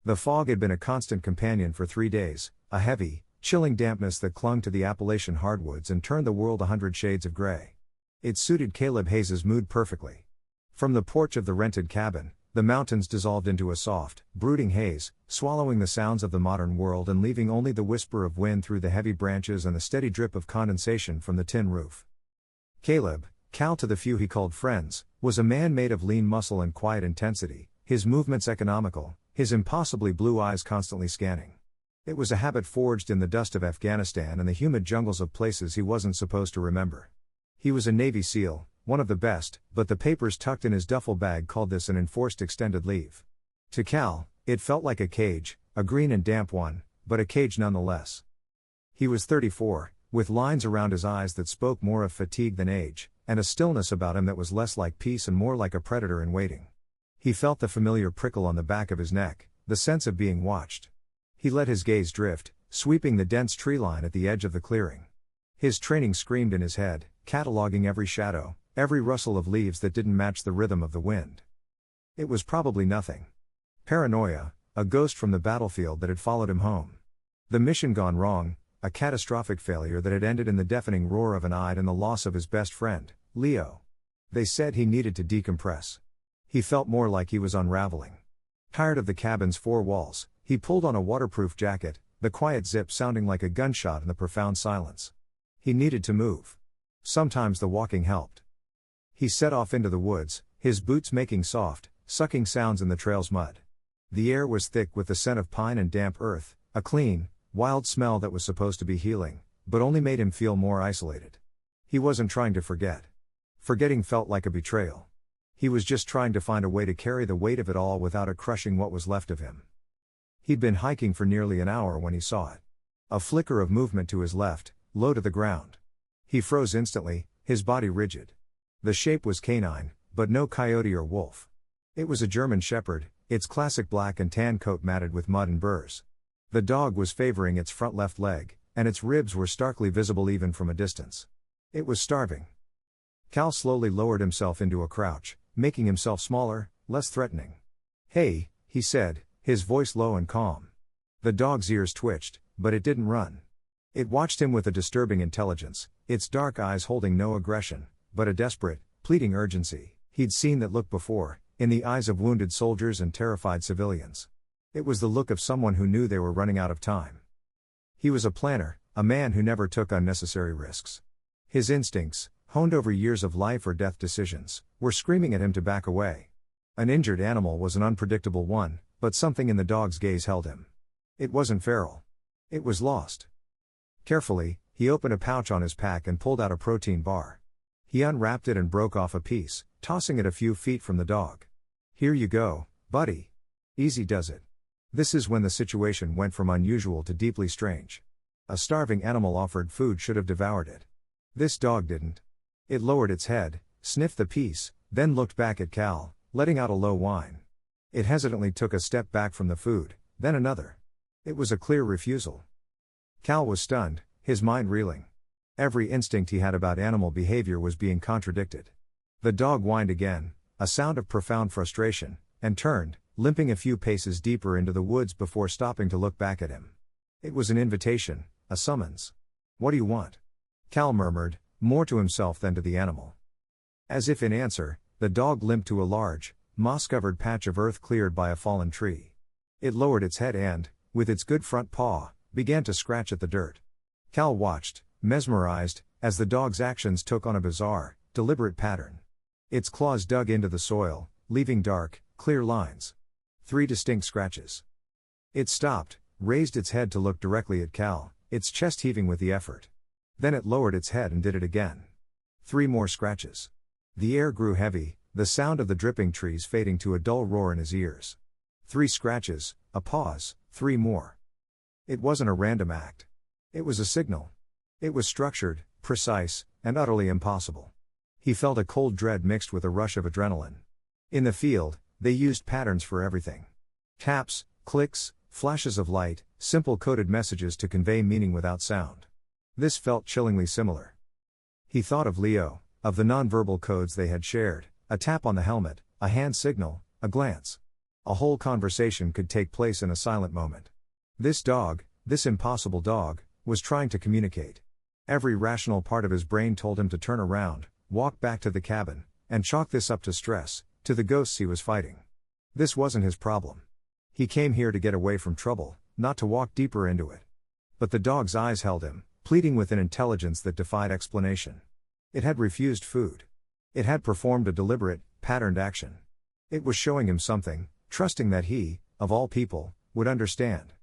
The fog had been a constant companion for 3 days, a heavy, chilling dampness that clung to the Appalachian hardwoods and turned the world 100 shades of gray. It suited Caleb Hayes's mood perfectly. From the porch of the rented cabin, the mountains dissolved into a soft, brooding haze, swallowing the sounds of the modern world and leaving only the whisper of wind through the heavy branches and the steady drip of condensation from the tin roof. Caleb, Cal to the few he called friends, was a man made of lean muscle and quiet intensity, his movements economical, his impossibly blue eyes constantly scanning. It was a habit forged in the dust of Afghanistan and the humid jungles of places he wasn't supposed to remember. He was a Navy SEAL, one of the best, but the papers tucked in his duffel bag called this an enforced extended leave. To Cal, it felt like a cage, a green and damp one, but a cage nonetheless. He was 34, with lines around his eyes that spoke more of fatigue than age, and a stillness about him that was less like peace and more like a predator in waiting. He felt the familiar prickle on the back of his neck, the sense of being watched. He let his gaze drift, sweeping the dense tree line at the edge of the clearing. His training screamed in his head, cataloging every shadow, every rustle of leaves that didn't match the rhythm of the wind. It was probably nothing. Paranoia, a ghost from the battlefield that had followed him home. The mission gone wrong, a catastrophic failure that had ended in the deafening roar of an Ide and the loss of his best friend, Leo. They said he needed to decompress. He felt more like he was unraveling. Tired of the cabin's 4 walls, he pulled on a waterproof jacket, the quiet zip sounding like a gunshot in the profound silence. He needed to move. Sometimes the walking helped. He set off into the woods, his boots making soft, sucking sounds in the trail's mud. The air was thick with the scent of pine and damp earth, a clean, wild smell that was supposed to be healing, but only made him feel more isolated. He wasn't trying to forget. Forgetting felt like a betrayal. He was just trying to find a way to carry the weight of it all without it crushing what was left of him. He'd been hiking for nearly an hour when he saw it. A flicker of movement to his left, low to the ground. He froze instantly, his body rigid. The shape was canine, but no coyote or wolf. It was a German shepherd, its classic black and tan coat matted with mud and burrs. The dog was favoring its front left leg, and its ribs were starkly visible even from a distance. It was starving. Cal slowly lowered himself into a crouch, making himself smaller, less threatening. "Hey," he said, his voice low and calm. The dog's ears twitched, but it didn't run. It watched him with a disturbing intelligence, its dark eyes holding no aggression, but a desperate, pleading urgency he'd seen that look before, in the eyes of wounded soldiers and terrified civilians. It was the look of someone who knew they were running out of time. He was a planner, a man who never took unnecessary risks. His instincts, honed over years of life or death decisions, were screaming at him to back away. An injured animal was an unpredictable one, but something in the dog's gaze held him. It wasn't feral. It was lost. Carefully, he opened a pouch on his pack and pulled out a protein bar. He unwrapped it and broke off a piece, tossing it a few feet from the dog. "Here you go, buddy. Easy does it." This is when the situation went from unusual to deeply strange. A starving animal offered food should have devoured it. This dog didn't. It lowered its head, sniffed the piece, then looked back at Cal, letting out a low whine. It hesitantly took a step back from the food, then another. It was a clear refusal. Cal was stunned, his mind reeling. Every instinct he had about animal behavior was being contradicted. The dog whined again, a sound of profound frustration, and turned, limping a few paces deeper into the woods before stopping to look back at him. It was an invitation, a summons. "What do you want?" Cal murmured, more to himself than to the animal. As if in answer, the dog limped to a large, moss-covered patch of earth cleared by a fallen tree. It lowered its head and, with its good front paw, began to scratch at the dirt. Cal watched, mesmerized, as the dog's actions took on a bizarre, deliberate pattern. Its claws dug into the soil, leaving dark, clear lines. 3 distinct scratches. It stopped, raised its head to look directly at Cal, its chest heaving with the effort. Then it lowered its head and did it again. 3 more scratches. The air grew heavy, the sound of the dripping trees fading to a dull roar in his ears. 3 scratches, a pause, 3 more. It wasn't a random act. It was a signal. It was structured, precise, and utterly impossible. He felt a cold dread mixed with a rush of adrenaline. In the field, they used patterns for everything. Taps, clicks, flashes of light, simple coded messages to convey meaning without sound. This felt chillingly similar. He thought of Leo, of the nonverbal codes they had shared, a tap on the helmet, a hand signal, a glance. A whole conversation could take place in a silent moment. This dog, this impossible dog, was trying to communicate. Every rational part of his brain told him to turn around, walk back to the cabin, and chalk this up to stress, to the ghosts he was fighting. This wasn't his problem. He came here to get away from trouble, not to walk deeper into it. But the dog's eyes held him, pleading with an intelligence that defied explanation. It had refused food. It had performed a deliberate, patterned action. It was showing him something, trusting that he, of all people, would understand.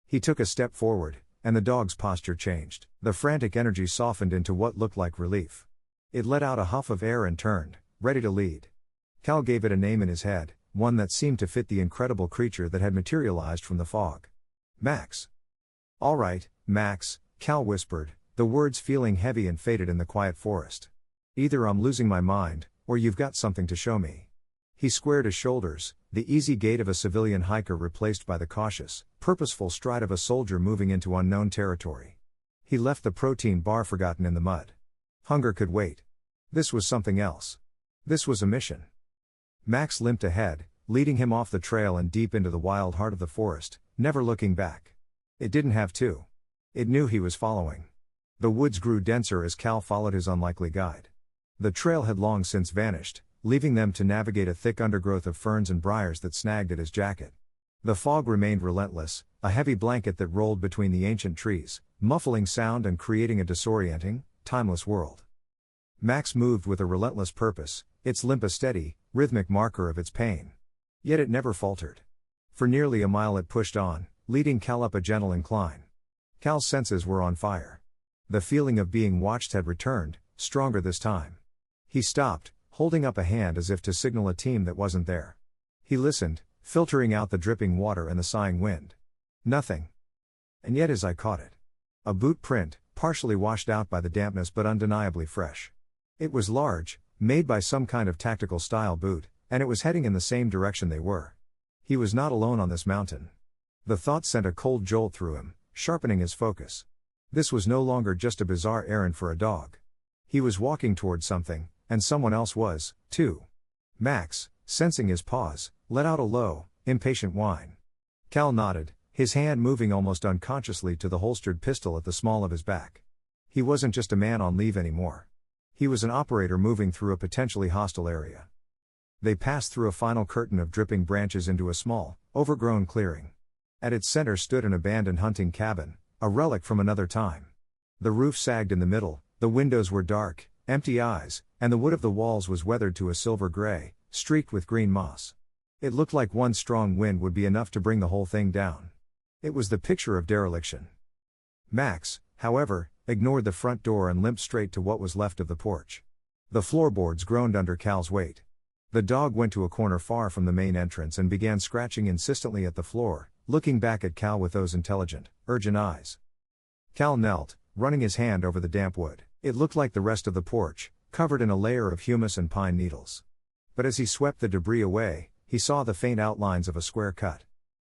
He took a step forward, and the dog's posture changed. The frantic energy softened into what looked like relief. It let out a huff of air and turned, ready to lead. Cal gave it a name in his head, one that seemed to fit the incredible creature that had materialized from the fog. Max. "All right, Max," Cal whispered, the words feeling heavy and faded in the quiet forest. "Either I'm losing my mind, or you've got something to show me." He squared his shoulders, the easy gait of a civilian hiker replaced by the cautious, purposeful stride of a soldier moving into unknown territory. He left the protein bar forgotten in the mud. Hunger could wait. This was something else. This was a mission. Max limped ahead, leading him off the trail and deep into the wild heart of the forest, never looking back. It didn't have to. It knew he was following. The woods grew denser as Cal followed his unlikely guide. The trail had long since vanished, leaving them to navigate a thick undergrowth of ferns and briars that snagged at his jacket. The fog remained relentless, a heavy blanket that rolled between the ancient trees, muffling sound and creating a disorienting, timeless world. Max moved with a relentless purpose, its limp a steady, rhythmic marker of its pain. Yet it never faltered. For nearly a mile it pushed on, leading Cal up a gentle incline. Cal's senses were on fire. The feeling of being watched had returned, stronger this time. He stopped, holding up a hand as if to signal a team that wasn't there. He listened, filtering out the dripping water and the sighing wind. Nothing. And yet his eye caught it. A boot print, partially washed out by the dampness but undeniably fresh. It was large, made by some kind of tactical style boot, and it was heading in the same direction they were. He was not alone on this mountain. The thought sent a cold jolt through him, sharpening his focus. This was no longer just a bizarre errand for a dog. He was walking towards something, and someone else was, too. Max, sensing his pause, let out a low, impatient whine. Cal nodded, his hand moving almost unconsciously to the holstered pistol at the small of his back. He wasn't just a man on leave anymore. He was an operator moving through a potentially hostile area. They passed through a final curtain of dripping branches into a small, overgrown clearing. At its center stood an abandoned hunting cabin, a relic from another time. The roof sagged in the middle, the windows were dark, empty eyes, and the wood of the walls was weathered to a silver gray, streaked with green moss. It looked like one strong wind would be enough to bring the whole thing down. It was the picture of dereliction. Max, however, ignored the front door and limped straight to what was left of the porch. The floorboards groaned under Cal's weight. The dog went to a corner far from the main entrance and began scratching insistently at the floor, looking back at Cal with those intelligent, urgent eyes. Cal knelt, running his hand over the damp wood. It looked like the rest of the porch, covered in a layer of humus and pine needles. But as he swept the debris away, he saw the faint outlines of a square cut.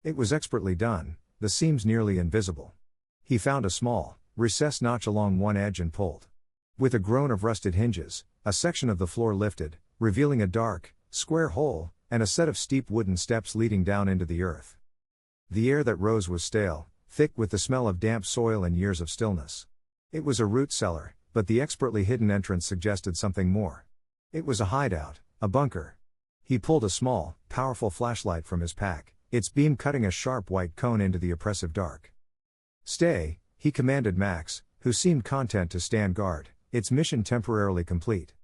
It was expertly done, the seams nearly invisible. He found a small, recessed notch along one edge and pulled. With a groan of rusted hinges, a section of the floor lifted, revealing a dark, square hole, and a set of steep wooden steps leading down into the earth. The air that rose was stale, thick with the smell of damp soil and years of stillness. It was a root cellar, but the expertly hidden entrance suggested something more. It was a hideout, a bunker. He pulled a small, powerful flashlight from his pack, its beam cutting a sharp white cone into the oppressive dark. "Stay," he commanded Max, who seemed content to stand guard, its mission temporarily complete.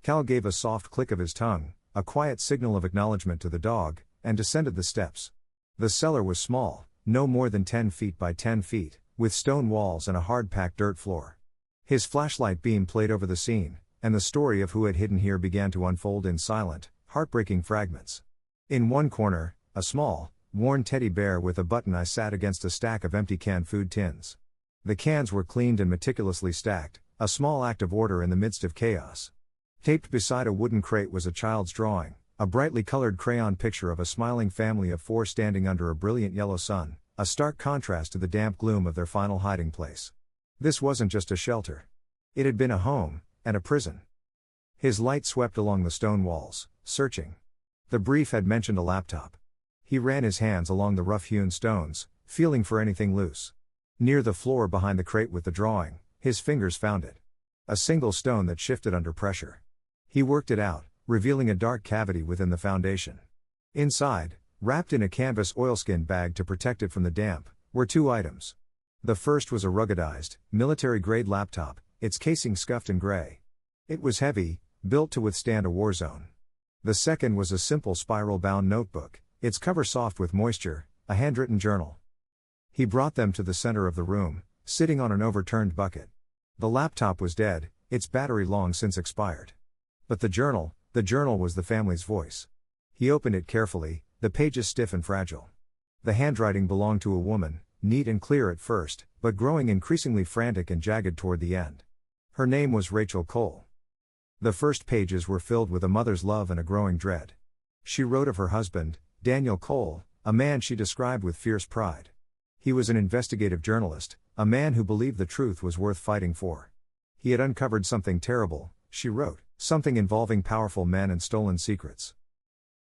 Cal gave a soft click of his tongue, a quiet signal of acknowledgement to the dog, and descended the steps. The cellar was small, no more than 10 feet by 10 feet, with stone walls and a hard-packed dirt floor. His flashlight beam played over the scene, and the story of who had hidden here began to unfold in silent, heartbreaking fragments. In one corner, a small, worn teddy bear with a button eye sat against a stack of empty canned food tins. The cans were cleaned and meticulously stacked, a small act of order in the midst of chaos. Taped beside a wooden crate was a child's drawing, a brightly colored crayon picture of a smiling family of 4 standing under a brilliant yellow sun, a stark contrast to the damp gloom of their final hiding place. This wasn't just a shelter. It had been a home, and a prison. His light swept along the stone walls, searching. The brief had mentioned a laptop. He ran his hands along the rough-hewn stones, feeling for anything loose. Near the floor behind the crate with the drawing, his fingers found it. A single stone that shifted under pressure. He worked it out, revealing a dark cavity within the foundation. Inside, wrapped in a canvas oilskin bag to protect it from the damp, were two items. The first was a ruggedized, military-grade laptop, its casing scuffed and gray. It was heavy, built to withstand a war zone. The second was a simple spiral-bound notebook, its cover soft with moisture, a handwritten journal. He brought them to the center of the room, sitting on an overturned bucket. The laptop was dead, its battery long since expired. But the journal was the family's voice. He opened it carefully, the pages stiff and fragile. The handwriting belonged to a woman, neat and clear at first, but growing increasingly frantic and jagged toward the end. Her name was Rachel Cole. The first pages were filled with a mother's love and a growing dread. She wrote of her husband, Daniel Cole, a man she described with fierce pride. He was an investigative journalist, a man who believed the truth was worth fighting for. He had uncovered something terrible, she wrote, something involving powerful men and stolen secrets.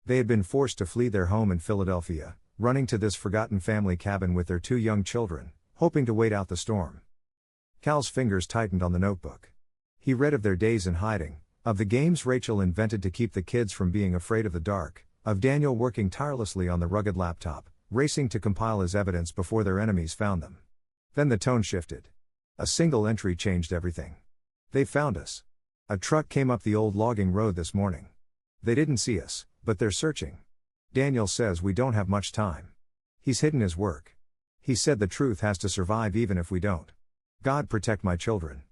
They had been forced to flee their home in Philadelphia, running to this forgotten family cabin with their two young children, hoping to wait out the storm. Cal's fingers tightened on the notebook. He read of their days in hiding, of the games Rachel invented to keep the kids from being afraid of the dark, of Daniel working tirelessly on the rugged laptop, racing to compile his evidence before their enemies found them. Then the tone shifted. A single entry changed everything. They found us. A truck came up the old logging road this morning. They didn't see us, but they're searching. Daniel says we don't have much time. He's hidden his work. He said the truth has to survive even if we don't. God protect my children.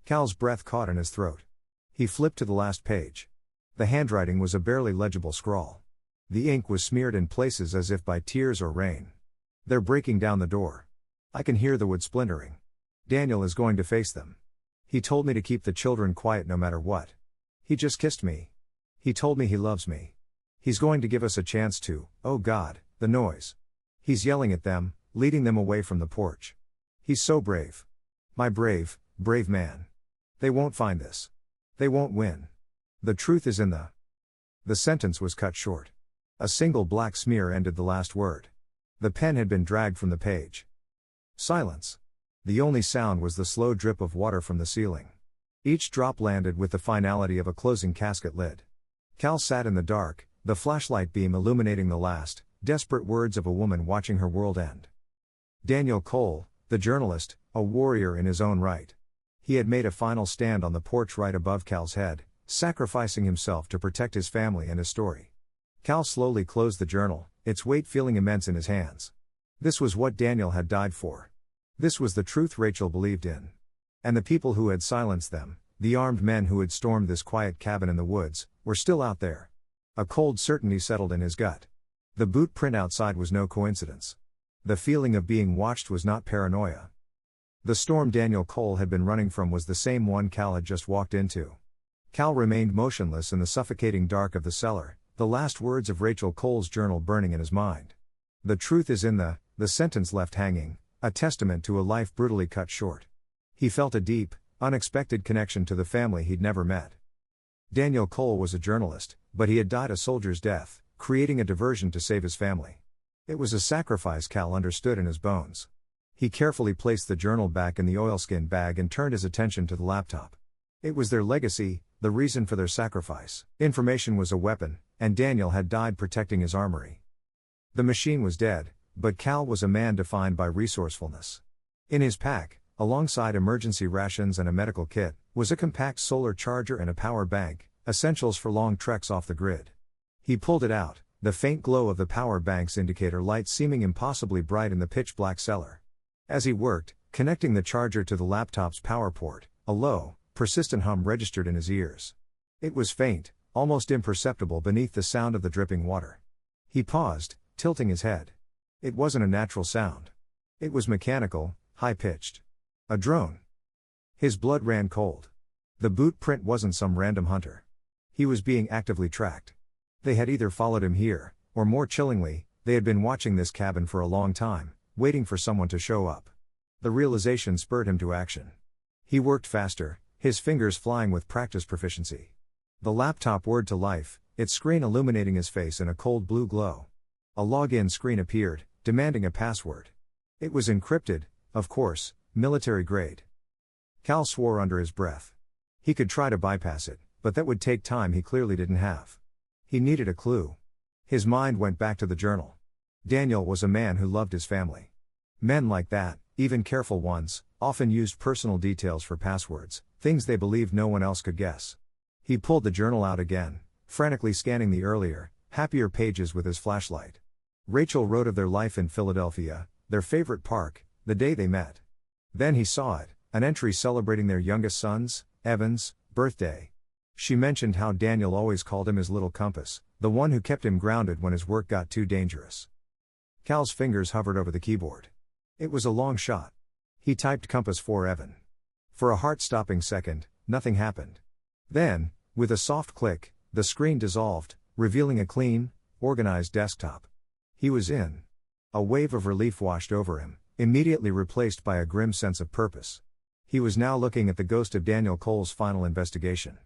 Cal's breath caught in his throat. He flipped to the last page. The handwriting was a barely legible scrawl. The ink was smeared in places as if by tears or rain. They're breaking down the door. I can hear the wood splintering. Daniel is going to face them. He told me to keep the children quiet no matter what. He just kissed me. He told me he loves me. He's going to give us a chance to, oh God, the noise. He's yelling at them, leading them away from the porch. He's so brave. My brave, brave man. They won't find this. They won't win. The truth is in the... The sentence was cut short. A single black smear ended the last word. The pen had been dragged from the page. Silence. The only sound was the slow drip of water from the ceiling. Each drop landed with the finality of a closing casket lid. Cal sat in the dark, the flashlight beam illuminating the last, desperate words of a woman watching her world end. Daniel Cole, the journalist, a warrior in his own right. He had made a final stand on the porch right above Cal's head, sacrificing himself to protect his family and his story. Cal slowly closed the journal, its weight feeling immense in his hands. This was what Daniel had died for. This was the truth Rachel believed in. And the people who had silenced them, the armed men who had stormed this quiet cabin in the woods, were still out there. A cold certainty settled in his gut. The boot print outside was no coincidence. The feeling of being watched was not paranoia. The storm Daniel Cole had been running from was the same one Cal had just walked into. Cal remained motionless in the suffocating dark of the cellar, the last words of Rachel Cole's journal burning in his mind. The truth is in the sentence left hanging, a testament to a life brutally cut short. He felt a deep, unexpected connection to the family he'd never met. Daniel Cole was a journalist, but he had died a soldier's death, creating a diversion to save his family. It was a sacrifice Cal understood in his bones. He carefully placed the journal back in the oilskin bag and turned his attention to the laptop. It was their legacy, the reason for their sacrifice. Information was a weapon, and Daniel had died protecting his armory. The machine was dead, but Cal was a man defined by resourcefulness. In his pack, alongside emergency rations and a medical kit, was a compact solar charger and a power bank, essentials for long treks off the grid. He pulled it out, the faint glow of the power bank's indicator light seeming impossibly bright in the pitch-black cellar. As he worked, connecting the charger to the laptop's power port, a low, persistent hum registered in his ears. It was faint, almost imperceptible beneath the sound of the dripping water. He paused, tilting his head. It wasn't a natural sound. It was mechanical, high-pitched. A drone. His blood ran cold. The boot print wasn't some random hunter. He was being actively tracked. They had either followed him here, or more chillingly, they had been watching this cabin for a long time, waiting for someone to show up. The realization spurred him to action. He worked faster, his fingers flying with practiced proficiency. The laptop whirred to life, its screen illuminating his face in a cold blue glow. A login screen appeared, demanding a password. It was encrypted, of course, military grade. Cal swore under his breath. He could try to bypass it, but that would take time he clearly didn't have. He needed a clue. His mind went back to the journal. Daniel was a man who loved his family. Men like that, even careful ones, often used personal details for passwords, things they believed no one else could guess. He pulled the journal out again, frantically scanning the earlier, happier pages with his flashlight. Rachel wrote of their life in Philadelphia, their favorite park, the day they met. Then he saw it, an entry celebrating their youngest son's, Evan's, birthday. She mentioned how Daniel always called him his little compass, the one who kept him grounded when his work got too dangerous. Cal's fingers hovered over the keyboard. It was a long shot. He typed compass for Evan. For a heart-stopping second, nothing happened. Then, with a soft click, the screen dissolved, revealing a clean, organized desktop. He was in. A wave of relief washed over him, immediately replaced by a grim sense of purpose. He was now looking at the ghost of Daniel Cole's final investigation.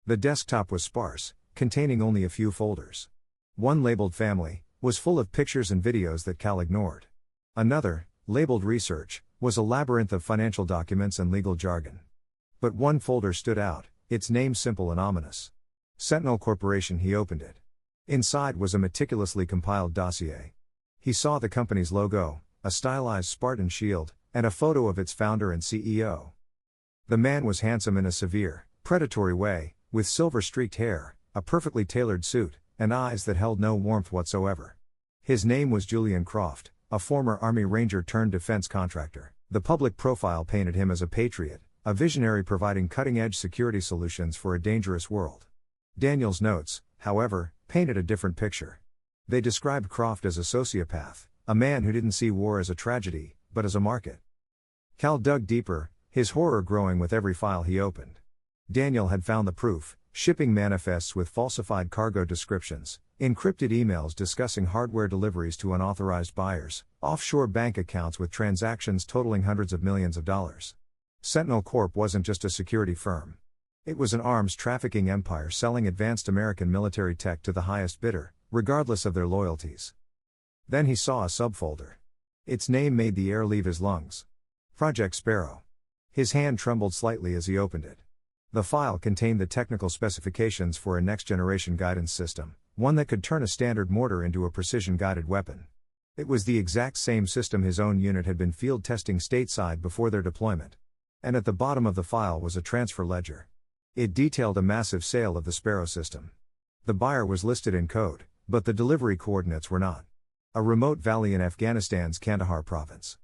The desktop was sparse, containing only a few folders. One labeled Family was full of pictures and videos that Cal ignored. Another, labeled Research, was a labyrinth of financial documents and legal jargon. But one folder stood out, its name simple and ominous. Sentinel Corporation. He opened it. Inside was a meticulously compiled dossier. He saw the company's logo, a stylized Spartan shield, and a photo of its founder and CEO. The man was handsome in a severe, predatory way, with silver-streaked hair, a perfectly tailored suit, and eyes that held no warmth whatsoever. His name was Julian Croft, a former Army Ranger turned defense contractor. The public profile painted him as a patriot, a visionary providing cutting-edge security solutions for a dangerous world. Daniel's notes, however, painted a different picture. They described Croft as a sociopath, a man who didn't see war as a tragedy, but as a market. Cal dug deeper, his horror growing with every file he opened. Daniel had found the proof: shipping manifests with falsified cargo descriptions, encrypted emails discussing hardware deliveries to unauthorized buyers, offshore bank accounts with transactions totaling hundreds of millions of dollars. Sentinel Corp wasn't just a security firm. It was an arms trafficking empire selling advanced American military tech to the highest bidder, regardless of their loyalties. Then he saw a subfolder. Its name made the air leave his lungs. Project Sparrow. His hand trembled slightly as he opened it. The file contained the technical specifications for a next-generation guidance system, one that could turn a standard mortar into a precision-guided weapon. It was the exact same system his own unit had been field testing stateside before their deployment. And at the bottom of the file was a transfer ledger. It detailed a massive sale of the Sparrow system. The buyer was listed in code, but the delivery coordinates were not. A remote valley in Afghanistan's Kandahar province.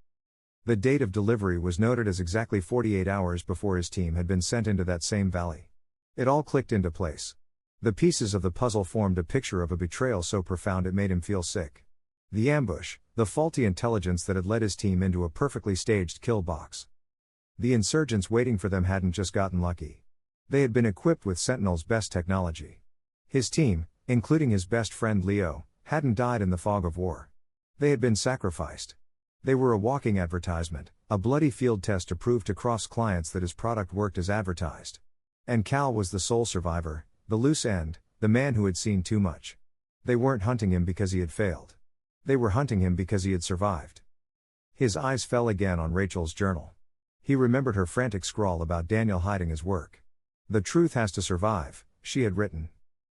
The date of delivery was noted as exactly 48 hours before his team had been sent into that same valley. It all clicked into place. The pieces of the puzzle formed a picture of a betrayal so profound it made him feel sick. The ambush, the faulty intelligence that had led his team into a perfectly staged kill box. The insurgents waiting for them hadn't just gotten lucky. They had been equipped with Sentinel's best technology. His team, including his best friend Leo, hadn't died in the fog of war. They had been sacrificed. They were a walking advertisement, a bloody field test to prove to Croft's clients that his product worked as advertised. And Cal was the sole survivor, the loose end, the man who had seen too much. They weren't hunting him because he had failed. They were hunting him because he had survived. His eyes fell again on Rachel's journal. He remembered her frantic scrawl about Daniel hiding his work. The truth has to survive, she had written.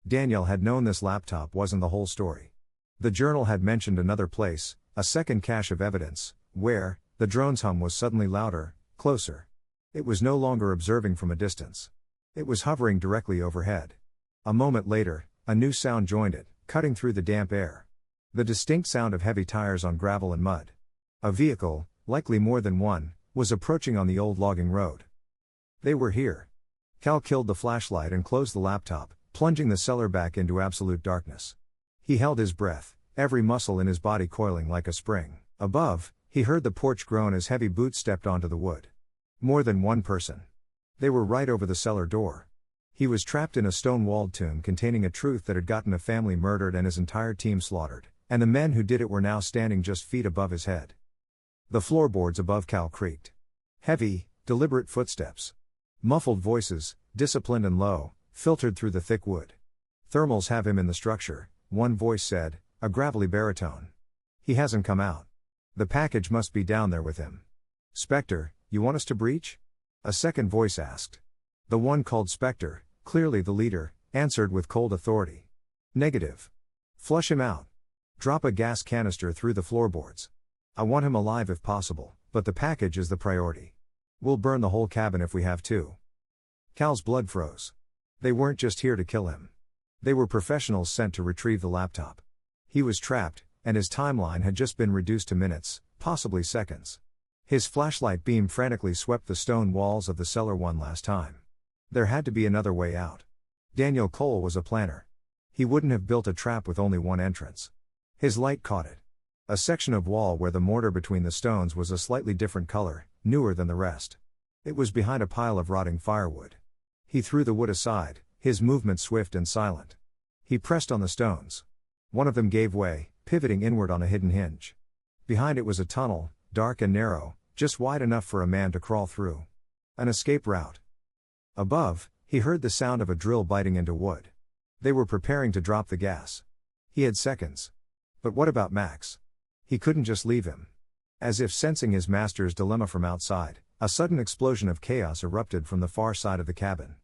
Daniel had known this laptop wasn't the whole story. The journal had mentioned another place, a second cache of evidence, where the drone's hum was suddenly louder, closer. It was no longer observing from a distance. It was hovering directly overhead. A moment later, a new sound joined it, cutting through the damp air. The distinct sound of heavy tires on gravel and mud. A vehicle, likely more than one, was approaching on the old logging road. They were here. Cal killed the flashlight and closed the laptop, plunging the cellar back into absolute darkness. He held his breath, every muscle in his body coiling like a spring. Above, he heard the porch groan as heavy boots stepped onto the wood. More than one person. They were right over the cellar door. He was trapped in a stone-walled tomb containing a truth that had gotten a family murdered and his entire team slaughtered, and the men who did it were now standing just feet above his head. The floorboards above Cal creaked. Heavy, deliberate footsteps. Muffled voices, disciplined and low, filtered through the thick wood. Thermals have him in the structure, one voice said, A gravelly baritone. He hasn't come out. The package must be down there with him. Spectre, you want us to breach? A second voice asked. The one called Spectre, clearly the leader, answered with cold authority. Negative. Flush him out. Drop a gas canister through the floorboards. I want him alive if possible, but the package is the priority. We'll burn the whole cabin if we have to. Cal's blood froze. They weren't just here to kill him. They were professionals sent to retrieve the laptop. He was trapped, and his timeline had just been reduced to minutes, possibly seconds. His flashlight beam frantically swept the stone walls of the cellar one last time. There had to be another way out. Daniel Cole was a planner. He wouldn't have built a trap with only one entrance. His light caught it. A section of wall where the mortar between the stones was a slightly different color, newer than the rest. It was behind a pile of rotting firewood. He threw the wood aside, his movement swift and silent. He pressed on the stones. One of them gave way, pivoting inward on a hidden hinge. Behind it was a tunnel, dark and narrow, just wide enough for a man to crawl through. An escape route. Above, he heard the sound of a drill biting into wood. They were preparing to drop the gas. He had seconds. But what about Max? He couldn't just leave him. As if sensing his master's dilemma from outside, a sudden explosion of chaos erupted from the far side of the cabin.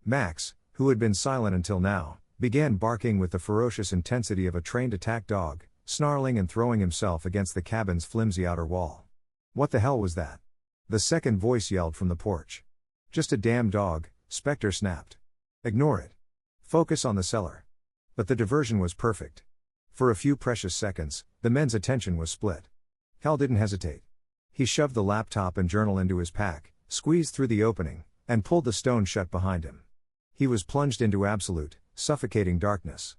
Max, who had been silent until now, began barking with the ferocious intensity of a trained attack dog, snarling and throwing himself against the cabin's flimsy outer wall. What the hell was that? The second voice yelled from the porch. Just a damn dog, Spectre snapped. Ignore it. Focus on the cellar. But the diversion was perfect. For a few precious seconds, the men's attention was split. Cal didn't hesitate. He shoved the laptop and journal into his pack, squeezed through the opening, and pulled the stone shut behind him. He was plunged into absolute, suffocating darkness.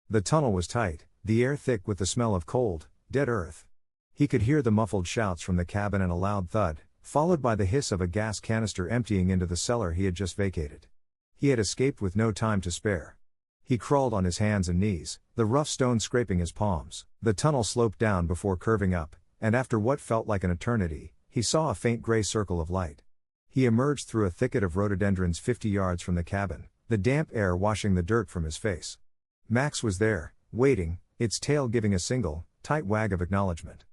The tunnel was tight, the air thick with the smell of cold, dead earth. He could hear the muffled shouts from the cabin and a loud thud, followed by the hiss of a gas canister emptying into the cellar he had just vacated. He had escaped with no time to spare. He crawled on his hands and knees, the rough stone scraping his palms. The tunnel sloped down before curving up, and after what felt like an eternity, he saw a faint gray circle of light. He emerged through a thicket of rhododendrons 50 yards from the cabin, the damp air washing the dirt from his face. Max was there, waiting, its tail giving a single, tight wag of acknowledgement.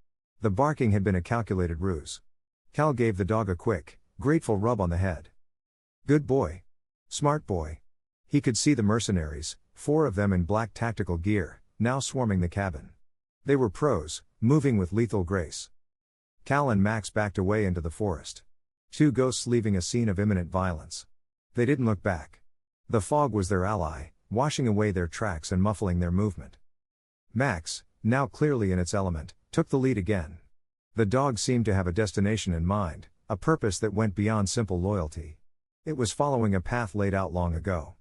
The barking had been a calculated ruse. Cal gave the dog a quick, grateful rub on the head. Good boy. Smart boy. He could see the mercenaries, 4 of them in black tactical gear, now swarming the cabin. They were pros, moving with lethal grace. Cal and Max backed away into the forest. 2 ghosts leaving a scene of imminent violence. They didn't look back. The fog was their ally, washing away their tracks and muffling their movement. Max, now clearly in its element, took the lead again. The dog seemed to have a destination in mind, a purpose that went beyond simple loyalty. It was following a path laid out long ago.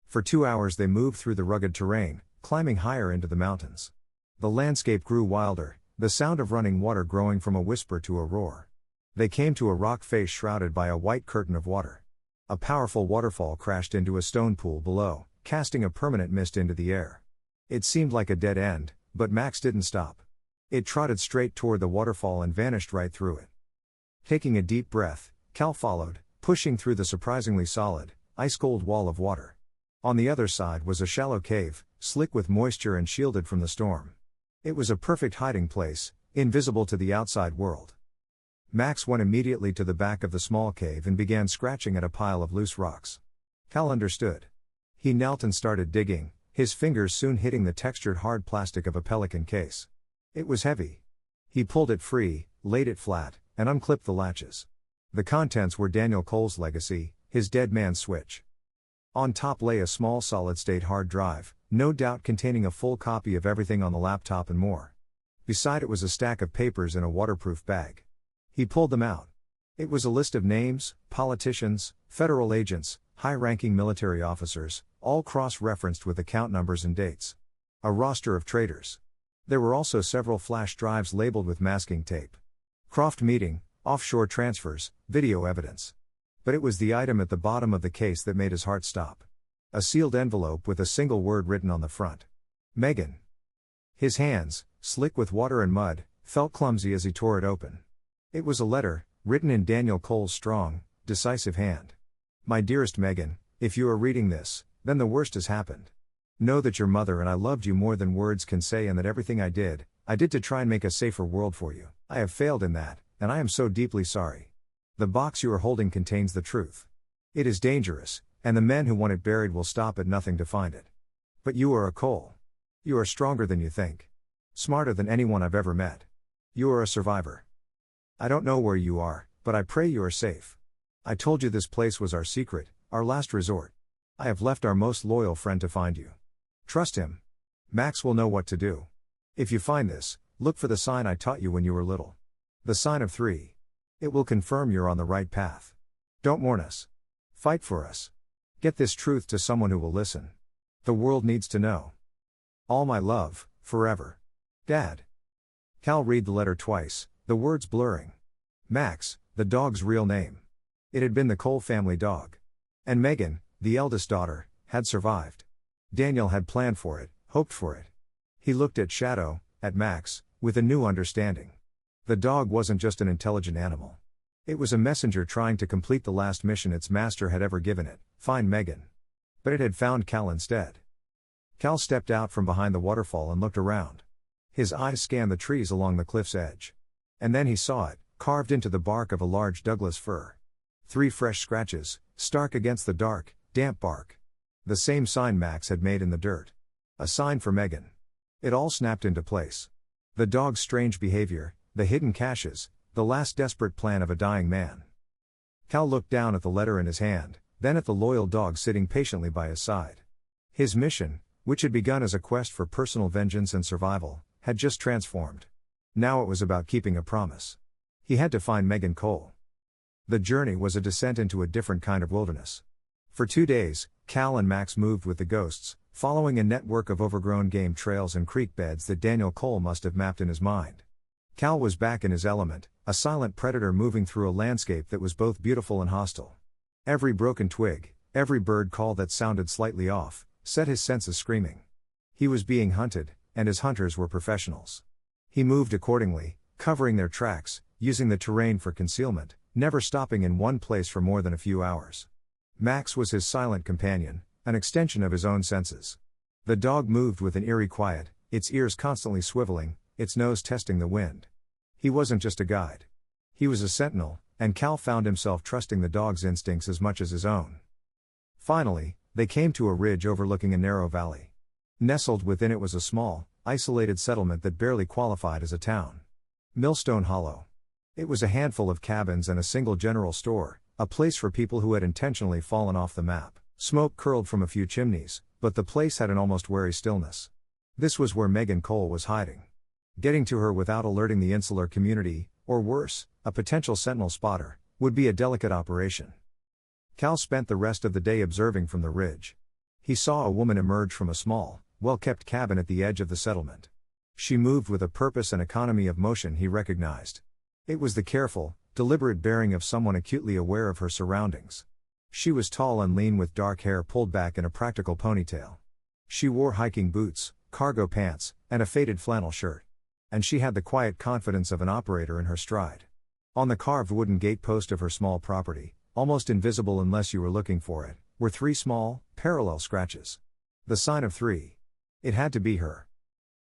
For 2 hours they moved through the rugged terrain, climbing higher into the mountains. The landscape grew wilder, the sound of running water growing from a whisper to a roar. They came to a rock face shrouded by a white curtain of water. A powerful waterfall crashed into a stone pool below, casting a permanent mist into the air. It seemed like a dead end, but Max didn't stop. It trotted straight toward the waterfall and vanished right through it. Taking a deep breath, Cal followed, pushing through the surprisingly solid, ice-cold wall of water. On the other side was a shallow cave, slick with moisture and shielded from the storm. It was a perfect hiding place, invisible to the outside world. Max went immediately to the back of the small cave and began scratching at a pile of loose rocks. Cal understood. He knelt and started digging, his fingers soon hitting the textured hard plastic of a pelican case. It was heavy. He pulled it free, laid it flat, and unclipped the latches. The contents were Daniel Cole's legacy, his dead man's switch. On top lay a small solid-state hard drive, no doubt containing a full copy of everything on the laptop and more. Beside it was a stack of papers in a waterproof bag. He pulled them out. It was a list of names, politicians, federal agents, high-ranking military officers, all cross-referenced with account numbers and dates. A roster of traitors. There were also several flash drives labeled with masking tape. Croft meeting, offshore transfers, video evidence. But it was the item at the bottom of the case that made his heart stop. A sealed envelope with a single word written on the front. Megan. His hands, slick with water and mud, felt clumsy as he tore it open. It was a letter, written in Daniel Cole's strong, decisive hand. My dearest Megan, if you are reading this, then the worst has happened. Know that your mother and I loved you more than words can say, and that everything I did to try and make a safer world for you. I have failed in that, and I am so deeply sorry. The box you are holding contains the truth. It is dangerous, and the men who want it buried will stop at nothing to find it. But you are a Cole. You are stronger than you think. Smarter than anyone I've ever met. You are a survivor. I don't know where you are, but I pray you are safe. I told you this place was our secret, our last resort. I have left our most loyal friend to find you. Trust him. Max will know what to do. If you find this, look for the sign I taught you when you were little. The sign of 3. It will confirm you're on the right path. Don't mourn us. Fight for us. Get this truth to someone who will listen. The world needs to know. All my love, forever. Dad. Cal read the letter twice, the words blurring. Max, the dog's real name. It had been the Cole family dog. And Megan, the eldest daughter, had survived. Daniel had planned for it, hoped for it. He looked at Shadow, at Max, with a new understanding. The dog wasn't just an intelligent animal. It was a messenger trying to complete the last mission its master had ever given it, find Megan. But it had found Cal instead. Cal stepped out from behind the waterfall and looked around. His eyes scanned the trees along the cliff's edge. And then he saw it, carved into the bark of a large Douglas fir. 3 fresh scratches, stark against the dark, damp bark. The same sign Max had made in the dirt. A sign for Megan. It all snapped into place. The dog's strange behavior, the hidden caches, the last desperate plan of a dying man. Cal looked down at the letter in his hand, then at the loyal dog sitting patiently by his side. His mission, which had begun as a quest for personal vengeance and survival, had just transformed. Now it was about keeping a promise. He had to find Megan Cole. The journey was a descent into a different kind of wilderness. For 2 days, Cal and Max moved with the ghosts, following a network of overgrown game trails and creek beds that Daniel Cole must have mapped in his mind. Cal was back in his element, a silent predator moving through a landscape that was both beautiful and hostile. Every broken twig, every bird call that sounded slightly off, set his senses screaming. He was being hunted, and his hunters were professionals. He moved accordingly, covering their tracks, using the terrain for concealment, never stopping in one place for more than a few hours. Max was his silent companion, an extension of his own senses. The dog moved with an eerie quiet, its ears constantly swiveling, its nose testing the wind. He wasn't just a guide. He was a sentinel, and Cal found himself trusting the dog's instincts as much as his own. Finally, they came to a ridge overlooking a narrow valley. Nestled within it was a small, isolated settlement that barely qualified as a town. Millstone Hollow. It was a handful of cabins and a single general store, a place for people who had intentionally fallen off the map. Smoke curled from a few chimneys, but the place had an almost wary stillness. This was where Megan Cole was hiding. Getting to her without alerting the insular community, or worse, a potential sentinel spotter, would be a delicate operation. Cal spent the rest of the day observing from the ridge. He saw a woman emerge from a small, well-kept cabin at the edge of the settlement. She moved with a purpose and economy of motion he recognized. It was the careful, deliberate bearing of someone acutely aware of her surroundings. She was tall and lean with dark hair pulled back in a practical ponytail. She wore hiking boots, cargo pants, and a faded flannel shirt. And she had the quiet confidence of an operator in her stride. On the carved wooden gatepost of her small property, almost invisible unless you were looking for it, were 3 small, parallel scratches. The sign of 3. It had to be her.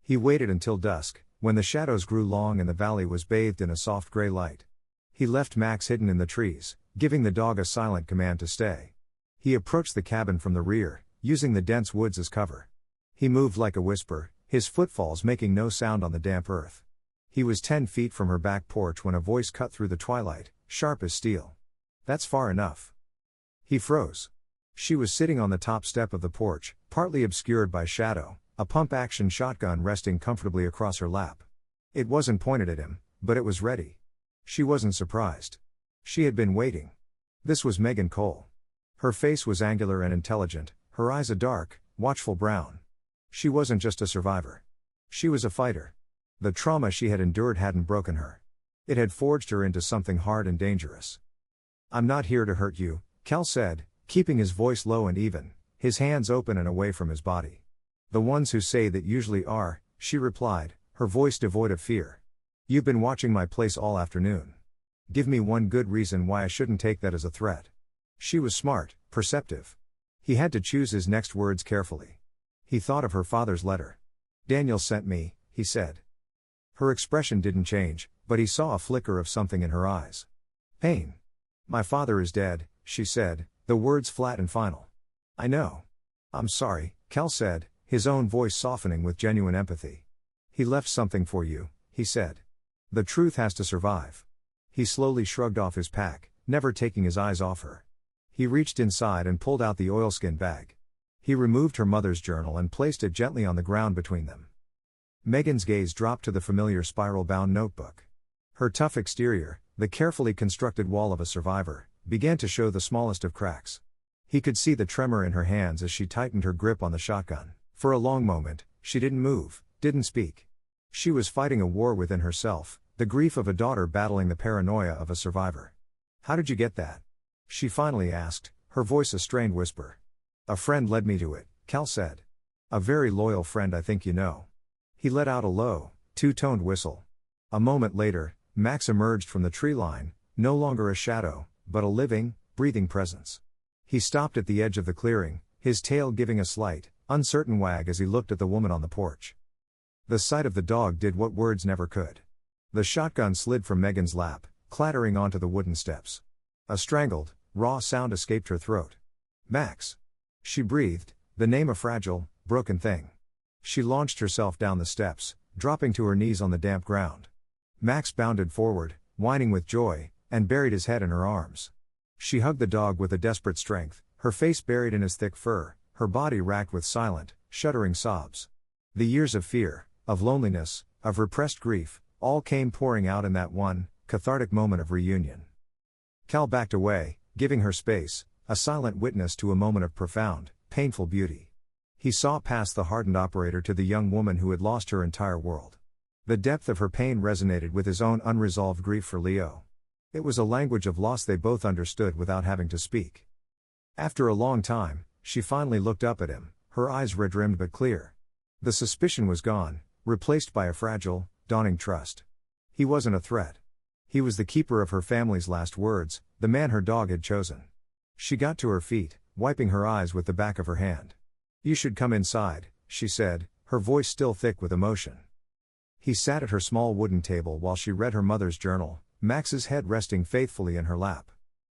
He waited until dusk, when the shadows grew long and the valley was bathed in a soft gray light. He left Max hidden in the trees, giving the dog a silent command to stay. He approached the cabin from the rear, using the dense woods as cover. He moved like a whisper, his footfalls making no sound on the damp earth. He was 10 feet from her back porch when a voice cut through the twilight, sharp as steel. "That's far enough." He froze. She was sitting on the top step of the porch, partly obscured by shadow, a pump-action shotgun resting comfortably across her lap. It wasn't pointed at him, but it was ready. She wasn't surprised. She had been waiting. This was Megan Cole. Her face was angular and intelligent, her eyes a dark, watchful brown. She wasn't just a survivor. She was a fighter. The trauma she had endured hadn't broken her. It had forged her into something hard and dangerous. "I'm not here to hurt you," Cal said, keeping his voice low and even, his hands open and away from his body. "The ones who say that usually are," she replied, her voice devoid of fear. "You've been watching my place all afternoon. Give me one good reason why I shouldn't take that as a threat." She was smart, perceptive. He had to choose his next words carefully. He thought of her father's letter. "Daniel sent me," he said. Her expression didn't change, but he saw a flicker of something in her eyes. Pain. "My father is dead," she said, the words flat and final. "I know. I'm sorry," Cal said, his own voice softening with genuine empathy. "He left something for you," he said. "The truth has to survive." He slowly shrugged off his pack, never taking his eyes off her. He reached inside and pulled out the oilskin bag. He removed her mother's journal and placed it gently on the ground between them. Megan's gaze dropped to the familiar spiral-bound notebook. Her tough exterior, the carefully constructed wall of a survivor, began to show the smallest of cracks. He could see the tremor in her hands as she tightened her grip on the shotgun. For a long moment, she didn't move, didn't speak. She was fighting a war within herself, the grief of a daughter battling the paranoia of a survivor. "How did you get that?" she finally asked, her voice a strained whisper. "A friend led me to it," Cal said. "A very loyal friend I think you know." He let out a low, two-toned whistle. A moment later, Max emerged from the tree line, no longer a shadow, but a living, breathing presence. He stopped at the edge of the clearing, his tail giving a slight, uncertain wag as he looked at the woman on the porch. The sight of the dog did what words never could. The shotgun slid from Megan's lap, clattering onto the wooden steps. A strangled, raw sound escaped her throat. "Max." She breathed, the name a fragile, broken thing. She launched herself down the steps, dropping to her knees on the damp ground. Max bounded forward, whining with joy, and buried his head in her arms. She hugged the dog with a desperate strength, her face buried in his thick fur, her body racked with silent, shuddering sobs. The years of fear, of loneliness, of repressed grief, all came pouring out in that one, cathartic moment of reunion. Cal backed away, giving her space, a silent witness to a moment of profound, painful beauty. He saw past the hardened operator to the young woman who had lost her entire world. The depth of her pain resonated with his own unresolved grief for Leo. It was a language of loss they both understood without having to speak. After a long time, she finally looked up at him, her eyes red-rimmed but clear. The suspicion was gone, replaced by a fragile, dawning trust. He wasn't a threat. He was the keeper of her family's last words, the man her dog had chosen. She got to her feet, wiping her eyes with the back of her hand. "You should come inside," she said, her voice still thick with emotion. He sat at her small wooden table while she read her mother's journal, Max's head resting faithfully in her lap.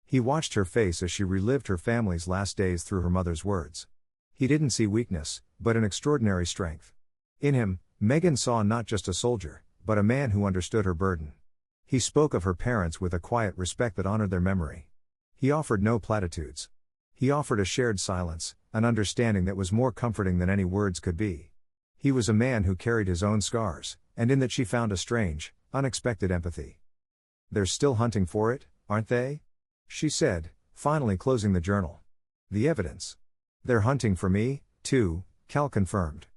He watched her face as she relived her family's last days through her mother's words. He didn't see weakness, but an extraordinary strength. In him, Megan saw not just a soldier, but a man who understood her burden. He spoke of her parents with a quiet respect that honored their memory. He offered no platitudes. He offered a shared silence, an understanding that was more comforting than any words could be. He was a man who carried his own scars, and in that she found a strange, unexpected empathy. "They're still hunting for it, aren't they?" she said, finally closing the journal. "The evidence." "They're hunting for me, too," Cal confirmed.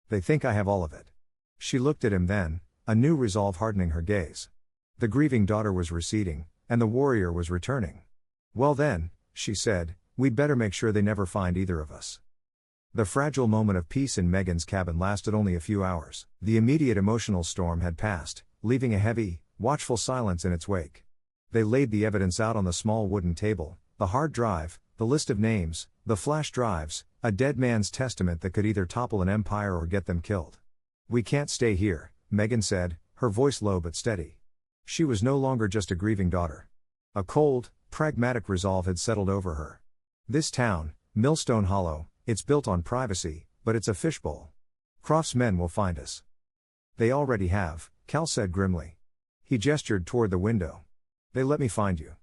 "They think I have all of it." She looked at him then, a new resolve hardening her gaze. The grieving daughter was receding, and the warrior was returning. "Well then," she said, "we'd better make sure they never find either of us." The fragile moment of peace in Megan's cabin lasted only a few hours. The immediate emotional storm had passed, leaving a heavy, watchful silence in its wake. They laid the evidence out on the small wooden table, the hard drive, the list of names, the flash drives, a dead man's testament that could either topple an empire or get them killed. "We can't stay here," Megan said, her voice low but steady. She was no longer just a grieving daughter. A cold, pragmatic resolve had settled over her. "This town, Millstone Hollow, it's built on privacy, but it's a fishbowl. Croft's men will find us." "They already have," Cal said grimly. He gestured toward the window. "They let me find you.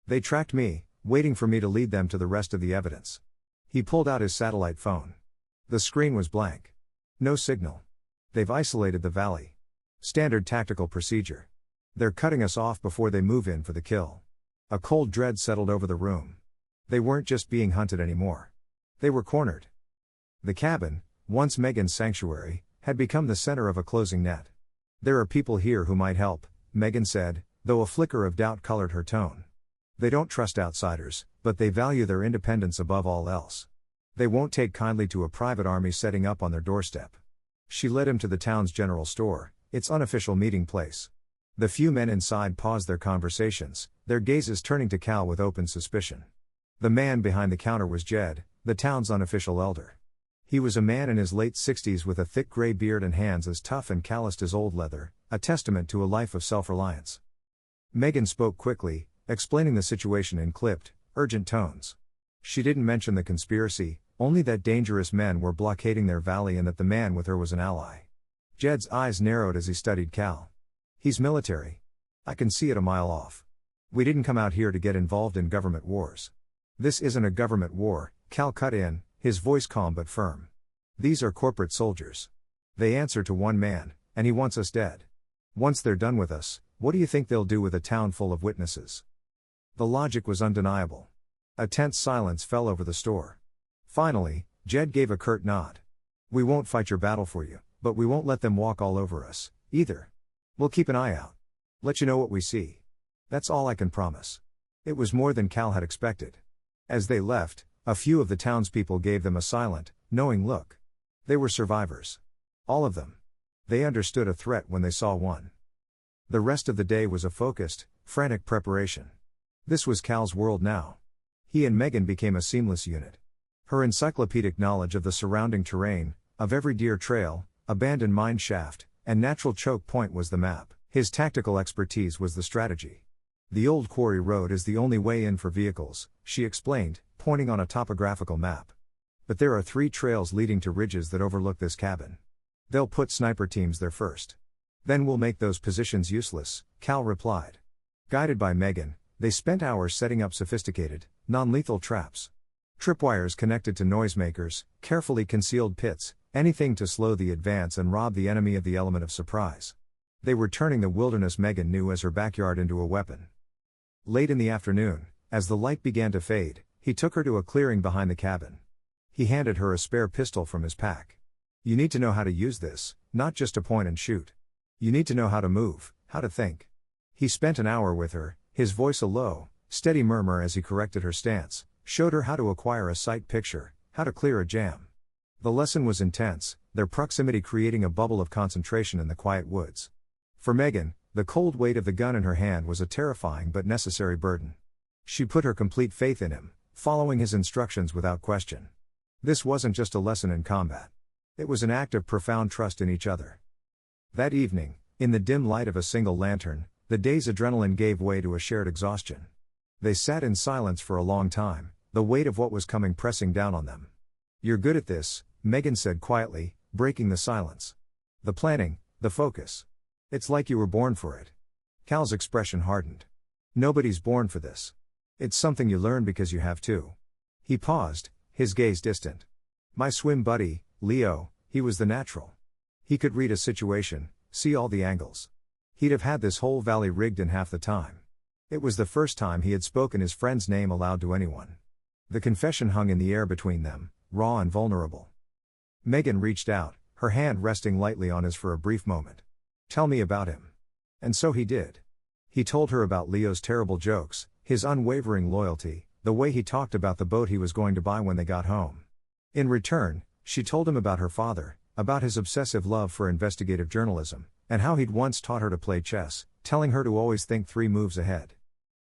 They tracked me, waiting for me to lead them to the rest of the evidence." He pulled out his satellite phone. The screen was blank. No signal. "They've isolated the valley. Standard tactical procedure. They're cutting us off before they move in for the kill." A cold dread settled over the room. They weren't just being hunted anymore. They were cornered. The cabin, once Megan's sanctuary, had become the center of a closing net. "There are people here who might help," Megan said, though a flicker of doubt colored her tone. "They don't trust outsiders, but they value their independence above all else. They won't take kindly to a private army setting up on their doorstep." She led him to the town's general store, its unofficial meeting place. The few men inside paused their conversations, their gazes turning to Cal with open suspicion. The man behind the counter was Jed, the town's unofficial elder. He was a man in his late 60s with a thick gray beard and hands as tough and calloused as old leather, a testament to a life of self-reliance. Megan spoke quickly, explaining the situation in clipped, urgent tones. She didn't mention the conspiracy, only that dangerous men were blockading their valley and that the man with her was an ally. Jed's eyes narrowed as he studied Cal. He's military. I can see it a mile off. We didn't come out here to get involved in government wars. This isn't a government war, Cal cut in, his voice calm but firm. These are corporate soldiers. They answer to one man, and he wants us dead. Once they're done with us, what do you think they'll do with a town full of witnesses? The logic was undeniable. A tense silence fell over the store. Finally, Jed gave a curt nod. We won't fight your battle for you, but we won't let them walk all over us, either. We'll keep an eye out. Let you know what we see. That's all I can promise. It was more than Cal had expected. As they left, a few of the townspeople gave them a silent, knowing look. They were survivors. All of them. They understood a threat when they saw one. The rest of the day was a focused, frantic preparation. This was Cal's world now. He and Megan became a seamless unit. Her encyclopedic knowledge of the surrounding terrain, of every deer trail, abandoned mine shaft, and natural choke point was the map. His tactical expertise was the strategy. The old quarry road is the only way in for vehicles, she explained, pointing on a topographical map. But there are 3 trails leading to ridges that overlook this cabin. They'll put sniper teams there first. Then we'll make those positions useless, Cal replied. Guided by Megan, they spent hours setting up sophisticated, non-lethal traps. Tripwires connected to noisemakers, carefully concealed pits, anything to slow the advance and rob the enemy of the element of surprise. They were turning the wilderness Megan knew as her backyard into a weapon. Late in the afternoon, as the light began to fade, he took her to a clearing behind the cabin. He handed her a spare pistol from his pack. You need to know how to use this, not just to point and shoot. You need to know how to move, how to think. He spent an hour with her, his voice a low, steady murmur as he corrected her stance, showed her how to acquire a sight picture, how to clear a jam. The lesson was intense, their proximity creating a bubble of concentration in the quiet woods. For Megan, the cold weight of the gun in her hand was a terrifying but necessary burden. She put her complete faith in him, following his instructions without question. This wasn't just a lesson in combat. It was an act of profound trust in each other. That evening, in the dim light of a single lantern, the day's adrenaline gave way to a shared exhaustion. They sat in silence for a long time, the weight of what was coming pressing down on them. You're good at this, Megan said quietly, breaking the silence. The planning, the focus. It's like you were born for it. Cal's expression hardened. Nobody's born for this. It's something you learn because you have to. He paused, his gaze distant. My swim buddy, Leo, he was the natural. He could read a situation, see all the angles. He'd have had this whole valley rigged in half the time. It was the first time he had spoken his friend's name aloud to anyone. The confession hung in the air between them, raw and vulnerable. Megan reached out, her hand resting lightly on his for a brief moment. Tell me about him. And so he did. He told her about Leo's terrible jokes, his unwavering loyalty, the way he talked about the boat he was going to buy when they got home. In return, she told him about her father, about his obsessive love for investigative journalism, and how he'd once taught her to play chess, telling her to always think 3 moves ahead.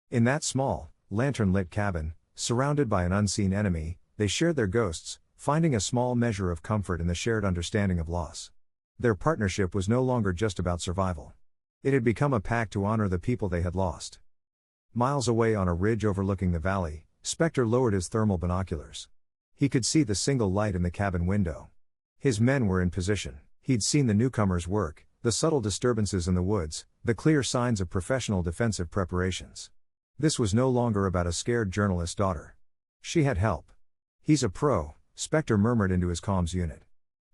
In that small, lantern-lit cabin, surrounded by an unseen enemy, they shared their ghosts, finding a small measure of comfort in the shared understanding of loss. Their partnership was no longer just about survival. It had become a pact to honor the people they had lost. Miles away on a ridge overlooking the valley, Spectre lowered his thermal binoculars. He could see the single light in the cabin window. His men were in position. He'd seen the newcomers work, the subtle disturbances in the woods, the clear signs of professional defensive preparations. This was no longer about a scared journalist's daughter. She had help. He's a pro, Spectre murmured into his comms unit.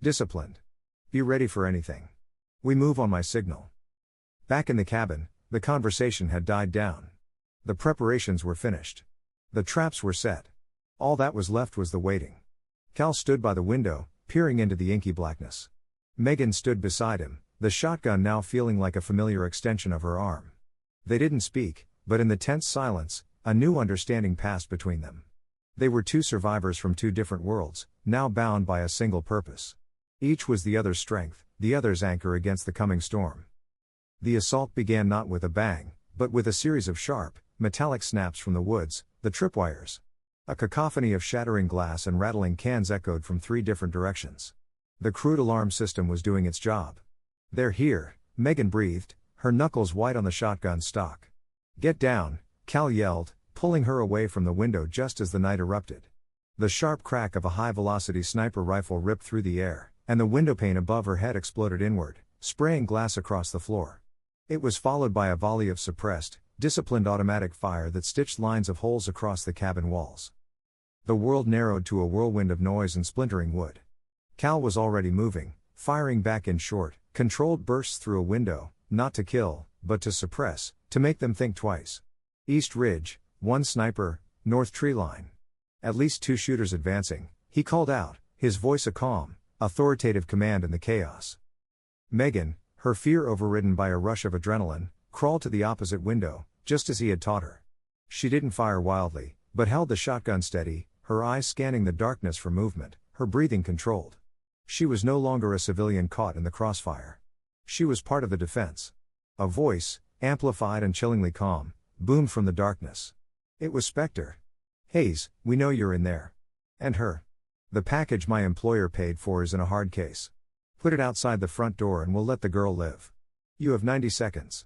Disciplined. Be ready for anything. We move on my signal. Back in the cabin, the conversation had died down. The preparations were finished. The traps were set. All that was left was the waiting. Cal stood by the window, peering into the inky blackness. Megan stood beside him, the shotgun now feeling like a familiar extension of her arm. They didn't speak, but in the tense silence, a new understanding passed between them. They were 2 survivors from 2 different worlds, now bound by a single purpose. Each was the other's strength, the other's anchor against the coming storm. The assault began not with a bang, but with a series of sharp, metallic snaps from the woods, the tripwires. A cacophony of shattering glass and rattling cans echoed from 3 different directions. The crude alarm system was doing its job. "They're here," Megan breathed, her knuckles white on the shotgun stock. "Get down," Cal yelled, pulling her away from the window just as the night erupted. The sharp crack of a high-velocity sniper rifle ripped through the air, and the windowpane above her head exploded inward, spraying glass across the floor. It was followed by a volley of suppressed, disciplined automatic fire that stitched lines of holes across the cabin walls. The world narrowed to a whirlwind of noise and splintering wood. Cal was already moving, firing back in short, controlled bursts through a window, not to kill, but to suppress, to make them think twice. East Ridge, 1 sniper, North Tree Line. At least 2 shooters advancing, he called out, his voice a calm, authoritative command in the chaos. Megan, her fear overridden by a rush of adrenaline, crawled to the opposite window, just as he had taught her. She didn't fire wildly, but held the shotgun steady, her eyes scanning the darkness for movement, her breathing controlled. She was no longer a civilian caught in the crossfire. She was part of the defense. A voice, amplified and chillingly calm, boomed from the darkness. It was Spectre. "Hayes, we know you're in there. And her. The package my employer paid for is in a hard case. Put it outside the front door and we'll let the girl live. You have 90 seconds.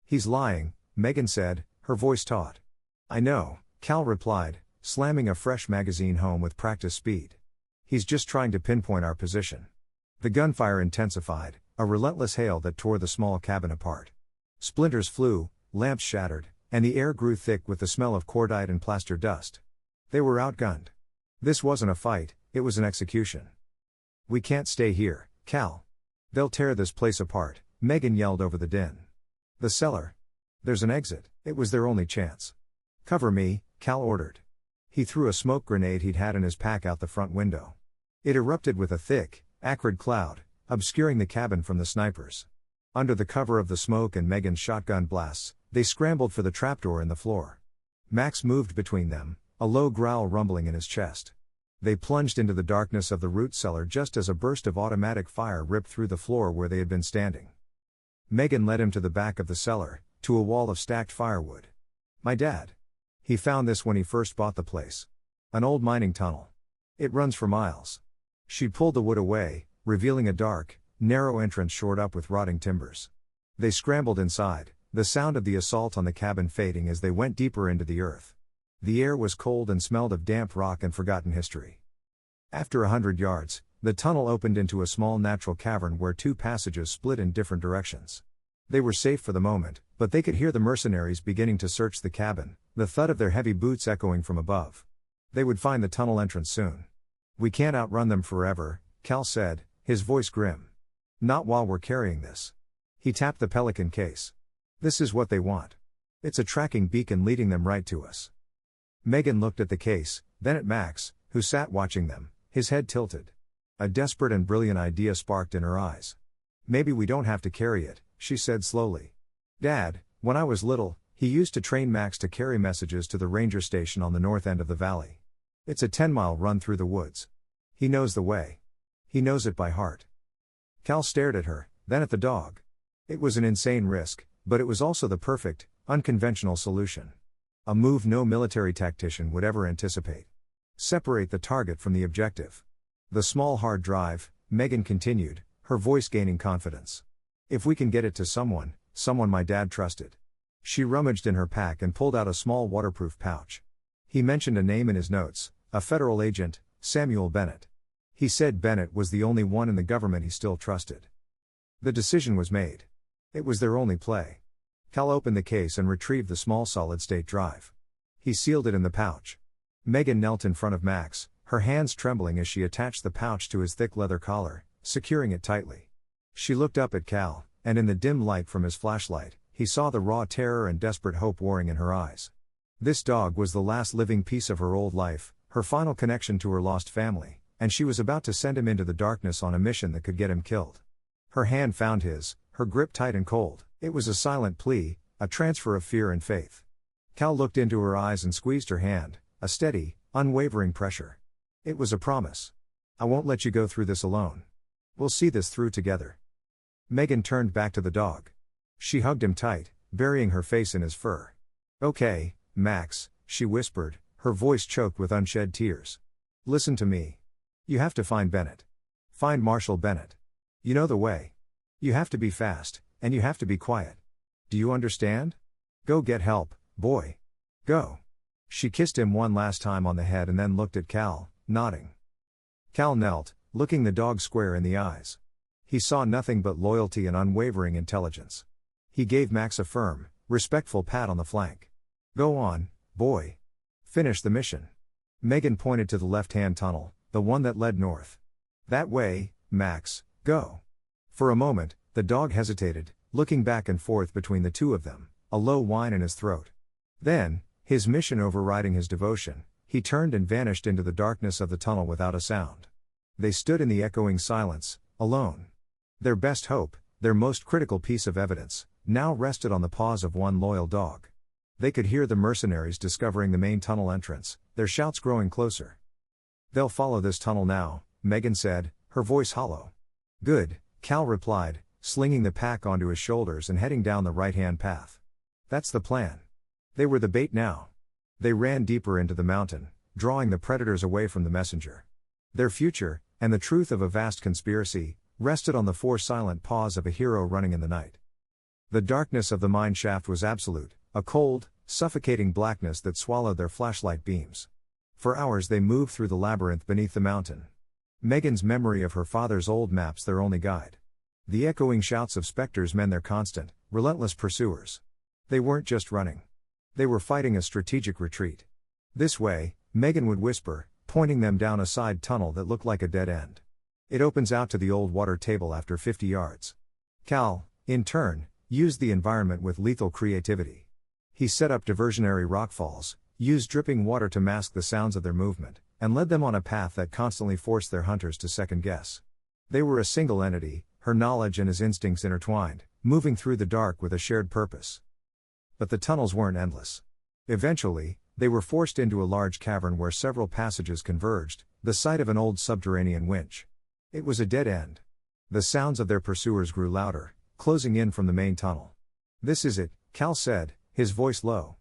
"He's lying," Megan said, her voice taut. "I know," Cal replied, slamming a fresh magazine home with practice speed. "He's just trying to pinpoint our position." The gunfire intensified, a relentless hail that tore the small cabin apart. Splinters flew, lamps shattered, and the air grew thick with the smell of cordite and plaster dust. They were outgunned. This wasn't a fight, it was an execution. "We can't stay here, Cal. They'll tear this place apart," Megan yelled over the din. "The cellar. There's an exit." It was their only chance. "Cover me," Cal ordered. He threw a smoke grenade he'd had in his pack out the front window. It erupted with a thick, acrid cloud, obscuring the cabin from the snipers. Under the cover of the smoke and Megan's shotgun blasts, they scrambled for the trapdoor in the floor. Max moved between them, a low growl rumbling in his chest. They plunged into the darkness of the root cellar just as a burst of automatic fire ripped through the floor where they had been standing. Megan led him to the back of the cellar, to a wall of stacked firewood. "My dad. He found this when he first bought the place. An old mining tunnel. It runs for miles." She pulled the wood away, revealing a dark, narrow entrance shored up with rotting timbers. They scrambled inside, the sound of the assault on the cabin fading as they went deeper into the earth. The air was cold and smelled of damp rock and forgotten history. After 100 yards, the tunnel opened into a small natural cavern where 2 passages split in different directions. They were safe for the moment, but they could hear the mercenaries beginning to search the cabin, the thud of their heavy boots echoing from above. They would find the tunnel entrance soon. "We can't outrun them forever," Cal said, his voice grim. "Not while we're carrying this." He tapped the Pelican case. "This is what they want. It's a tracking beacon leading them right to us." Megan looked at the case, then at Max, who sat watching them, his head tilted. A desperate and brilliant idea sparked in her eyes. "Maybe we don't have to carry it," she said slowly. "Dad, when I was little, he used to train Max to carry messages to the ranger station on the north end of the valley. It's a 10-mile run through the woods. He knows the way. He knows it by heart." Cal stared at her, then at the dog. It was an insane risk, but it was also the perfect, unconventional solution. A move no military tactician would ever anticipate. Separate the target from the objective. "The small hard drive," Megan continued, her voice gaining confidence. "If we can get it to someone my dad trusted." She rummaged in her pack and pulled out a small waterproof pouch. He mentioned a name in his notes, a federal agent, Samuel Bennett. He said Bennett was the only one in the government he still trusted. The decision was made. It was their only play. Cal opened the case and retrieved the small solid-state drive. He sealed it in the pouch. Megan knelt in front of Max, her hands trembling as she attached the pouch to his thick leather collar, securing it tightly. She looked up at Cal, and in the dim light from his flashlight, he saw the raw terror and desperate hope warring in her eyes. This dog was the last living piece of her old life, her final connection to her lost family, and she was about to send him into the darkness on a mission that could get him killed. Her hand found his, her grip tight and cold. It was a silent plea, a transfer of fear and faith. Cal looked into her eyes and squeezed her hand, a steady, unwavering pressure. It was a promise. "I won't let you go through this alone. We'll see this through together." Megan turned back to the dog. She hugged him tight, burying her face in his fur. "Okay, Max," she whispered, her voice choked with unshed tears. Listen to me. You have to find Bennett. Find Marshall Bennett. You know the way. You have to be fast, and you have to be quiet. Do you understand? Go get help, boy. Go. She kissed him one last time on the head and then looked at Cal, nodding. Cal knelt, looking the dog square in the eyes. He saw nothing but loyalty and unwavering intelligence. He gave Max a firm, respectful pat on the flank. Go on, boy. Finish the mission. Megan pointed to the left-hand tunnel, the one that led north. That way, Max, go. For a moment, the dog hesitated, looking back and forth between the two of them, a low whine in his throat. Then, his mission overriding his devotion, he turned and vanished into the darkness of the tunnel without a sound. They stood in the echoing silence, alone. Their best hope, their most critical piece of evidence, now rested on the paws of one loyal dog. They could hear the mercenaries discovering the main tunnel entrance, their shouts growing closer. They'll follow this tunnel now, Megan said, her voice hollow. Good, Cal replied, slinging the pack onto his shoulders and heading down the right-hand path. That's the plan. They were the bait now. They ran deeper into the mountain, drawing the predators away from the messenger. Their future, and the truth of a vast conspiracy, rested on the four silent paws of a hero running in the night. The darkness of the mine shaft was absolute, a cold, suffocating blackness that swallowed their flashlight beams. For hours they moved through the labyrinth beneath the mountain. Megan's memory of her father's old maps their only guide. The echoing shouts of specters meant their constant, relentless pursuers. They weren't just running. They were fighting a strategic retreat. This way, Megan would whisper, pointing them down a side tunnel that looked like a dead end. It opens out to the old water table after 50 yards. Cal, in turn, used the environment with lethal creativity. He set up diversionary rockfalls, used dripping water to mask the sounds of their movement, and led them on a path that constantly forced their hunters to second guess. They were a single entity, her knowledge and his instincts intertwined, moving through the dark with a shared purpose. But the tunnels weren't endless. Eventually, they were forced into a large cavern where several passages converged, the site of an old subterranean winch. It was a dead end. The sounds of their pursuers grew louder, closing in from the main tunnel. This is it, Cal said, his voice low.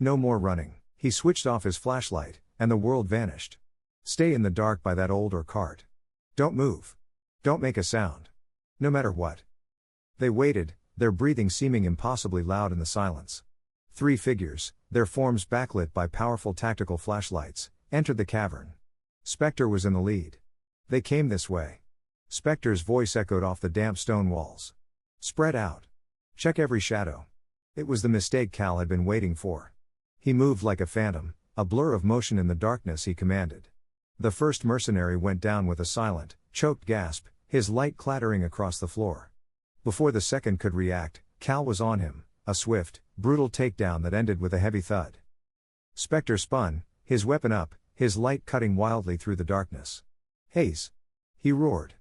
No more running. He switched off his flashlight, and the world vanished. Stay in the dark by that old ore cart. Don't move. Don't make a sound. No matter what. They waited, their breathing seeming impossibly loud in the silence. 3 figures, their forms backlit by powerful tactical flashlights, entered the cavern. Spectre was in the lead. They came this way. Spectre's voice echoed off the damp stone walls. Spread out. Check every shadow. It was the mistake Cal had been waiting for. He moved like a phantom, a blur of motion in the darkness he commanded. The first mercenary went down with a silent, choked gasp, his light clattering across the floor. Before the second could react, Cal was on him, a swift, brutal takedown that ended with a heavy thud. Spectre spun, his weapon up, his light cutting wildly through the darkness. Haze! He roared.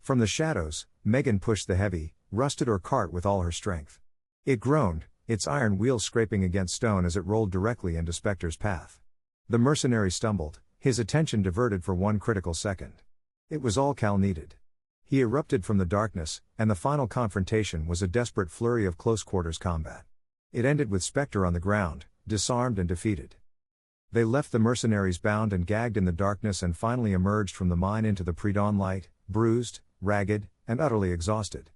From the shadows, Megan pushed the heavy, rusted ore cart with all her strength. It groaned, its iron wheels scraping against stone as it rolled directly into Spectre's path. The mercenary stumbled, his attention diverted for one critical second. It was all Cal needed. He erupted from the darkness, and the final confrontation was a desperate flurry of close-quarters combat. It ended with Spectre on the ground, disarmed and defeated. They left the mercenaries bound and gagged in the darkness and finally emerged from the mine into the pre-dawn light, bruised, ragged, and utterly exhausted.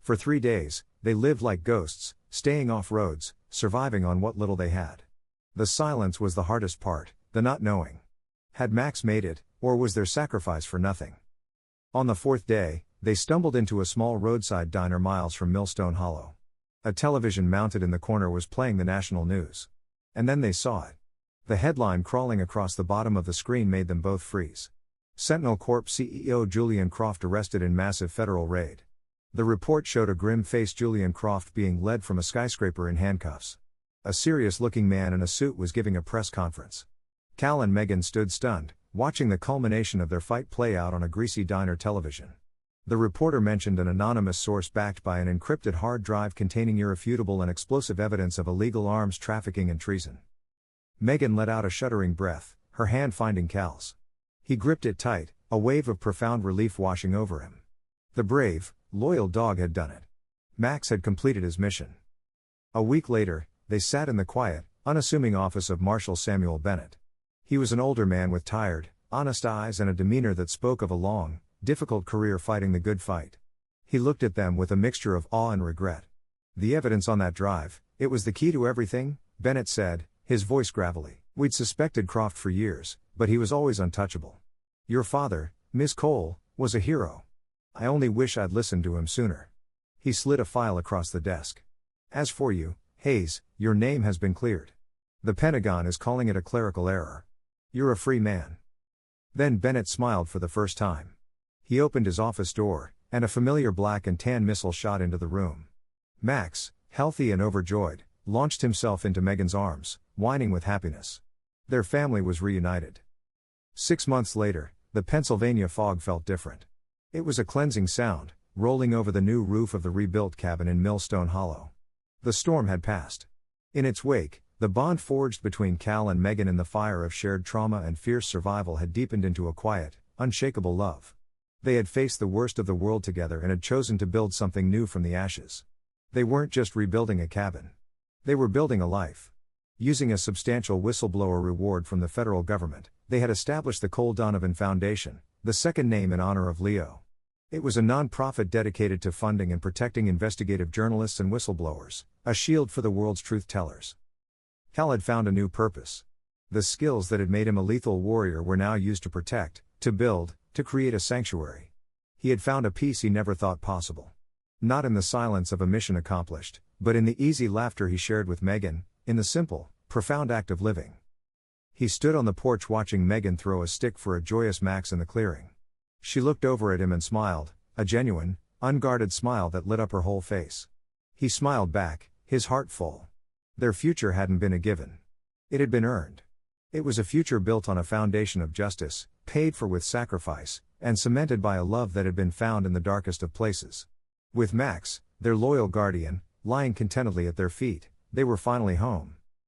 For 3 days, they lived like ghosts, staying off roads, surviving on what little they had. The silence was the hardest part, the not knowing. Had Max made it, or was their sacrifice for nothing? On the 4th day, they stumbled into a small roadside diner miles from Millstone Hollow. A television mounted in the corner was playing the national news. And then they saw it. The headline crawling across the bottom of the screen made them both freeze. Sentinel Corp CEO Julian Croft arrested in massive federal raid. The report showed a grim-faced Julian Croft being led from a skyscraper in handcuffs. A serious-looking man in a suit was giving a press conference. Cal and Megan stood stunned, watching the culmination of their fight play out on a greasy diner television. The reporter mentioned an anonymous source backed by an encrypted hard drive containing irrefutable and explosive evidence of illegal arms trafficking and treason. Megan let out a shuddering breath, her hand finding Cal's. He gripped it tight, a wave of profound relief washing over him. The brave, loyal dog had done it. Max had completed his mission. A week later, they sat in the quiet, unassuming office of Marshal Samuel Bennett. He was an older man with tired, honest eyes and a demeanor that spoke of a long, difficult career fighting the good fight. He looked at them with a mixture of awe and regret. The evidence on that drive, it was the key to everything, Bennett said, his voice gravelly. We'd suspected Croft for years, but he was always untouchable. Your father, Miss Cole, was a hero. I only wish I'd listened to him sooner. He slid a file across the desk. As for you, Hayes, your name has been cleared. The Pentagon is calling it a clerical error. You're a free man. Then Bennett smiled for the first time. He opened his office door, and a familiar black and tan missile shot into the room. Max, healthy and overjoyed, launched himself into Megan's arms, whining with happiness. Their family was reunited. 6 months later, the Pennsylvania fog felt different. It was a cleansing sound, rolling over the new roof of the rebuilt cabin in Millstone Hollow. The storm had passed. In its wake, the bond forged between Cal and Megan in the fire of shared trauma and fierce survival had deepened into a quiet, unshakable love. They had faced the worst of the world together and had chosen to build something new from the ashes. They weren't just rebuilding a cabin. They were building a life. Using a substantial whistleblower reward from the federal government, they had established the Cole Donovan Foundation, the second name in honor of Leo. It was a non-profit dedicated to funding and protecting investigative journalists and whistleblowers, a shield for the world's truth tellers. Cal had found a new purpose. The skills that had made him a lethal warrior were now used to protect, to build, to create a sanctuary. He had found a peace he never thought possible. Not in the silence of a mission accomplished, but in the easy laughter he shared with Megan, in the simple, profound act of living. He stood on the porch watching Megan throw a stick for a joyous Max in the clearing. She looked over at him and smiled, a genuine, unguarded smile that lit up her whole face. He smiled back, his heart full. Their future hadn't been a given. It had been earned. It was a future built on a foundation of justice, paid for with sacrifice, and cemented by a love that had been found in the darkest of places. With Max, their loyal guardian, lying contentedly at their feet, they were finally home.